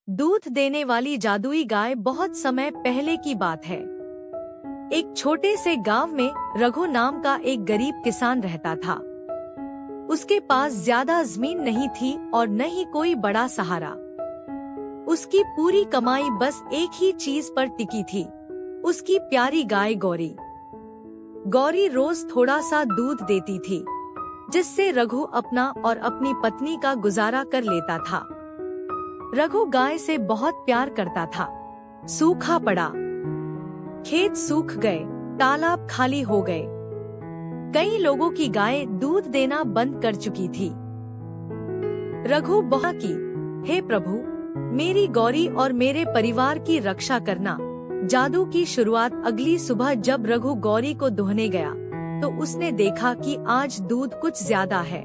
दूध देने वाली जादुई गाय बहुत समय पहले की बात है। एक छोटे से गांव में रघु नाम का एक गरीब किसान रहता था। उसके पास ज्यादा जमीन नहीं थी और न ही कोई बड़ा सहारा। उसकी पूरी कमाई बस एक ही चीज पर टिकी थी, उसकी प्यारी गाय गौरी। गौरी रोज थोड़ा सा दूध देती थी, जिससे रघु अपना और अपनी पत्नी का गुजारा कर लेता था। रघु गाय से बहुत प्यार करता था। सूखा पड़ा, खेत सूख गए, तालाब खाली हो गए। कई लोगों की गाय दूध देना बंद कर चुकी थी। रघु बहुत की, हे प्रभु, मेरी गौरी और मेरे परिवार की रक्षा करना। जादू की शुरुआत अगली सुबह जब रघु गौरी को दुहने गया तो उसने देखा कि आज दूध कुछ ज्यादा है।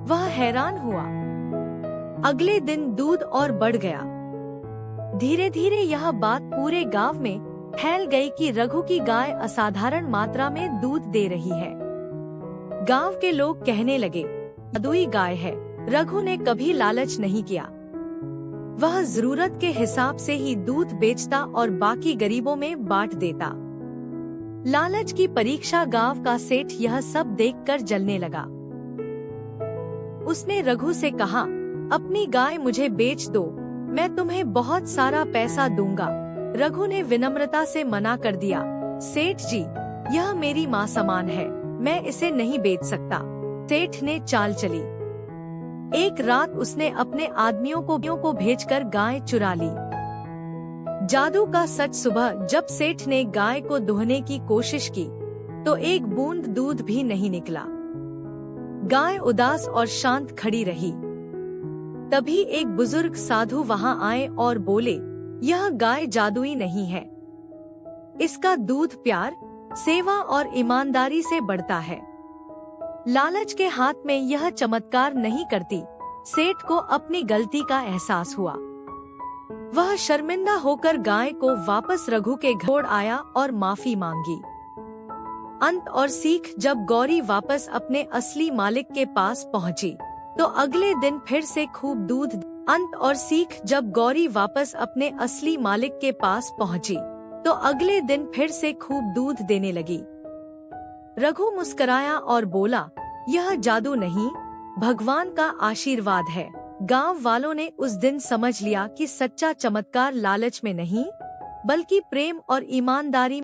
वह हैरान हुआ। अगले दिन दूध और बढ़ गया। धीरे धीरे यह बात पूरे गांव में फैल गई कि रघु की गाय असाधारण मात्रा में दूध दे रही है। गांव के लोग कहने लगे, जादुई गाय है। रघु ने कभी लालच नहीं किया। वह जरूरत के हिसाब से ही दूध बेचता और बाकी गरीबों में बांट देता। लालच की परीक्षा गांव का सेठ यह सब देखकर जलने लगा। उसने रघु से कहा, अपनी गाय मुझे बेच दो, मैं तुम्हें बहुत सारा पैसा दूंगा। रघु ने विनम्रता से मना कर दिया, सेठ जी, यह मेरी माँ समान है, मैं इसे नहीं बेच सकता। सेठ ने चाल चली। एक रात उसने अपने आदमियों को भेजकर गाय चुरा ली। जादू का सच, सुबह जब सेठ ने गाय को दुहने की कोशिश की तो एक बूंद दूध भी नहीं निकला। गाय उदास और शांत खड़ी रही। तभी एक बुजुर्ग साधु वहां आए और बोले, यह गाय जादुई नहीं है। इसका दूध प्यार, सेवा और ईमानदारी से बढ़ता है। लालच के हाथ में यह चमत्कार नहीं करती। सेठ को अपनी गलती का एहसास हुआ। वह शर्मिंदा होकर गाय को वापस रघु के घर आया और माफी मांगी। अंत और सीख, जब गौरी वापस अपने असली मालिक के पास पहुंची तो अगले दिन फिर से खूब दूध। अंत और सीख, जब गौरी वापस अपने असली मालिक के पास पहुंची तो अगले दिन फिर से खूब दूध देने लगी। रघु मुस्कराया और बोला, यह जादू नहीं, भगवान का आशीर्वाद है। गांव वालों ने उस दिन समझ लिया कि सच्चा चमत्कार लालच में नहीं, बल्कि प्रेम और ईमानदारी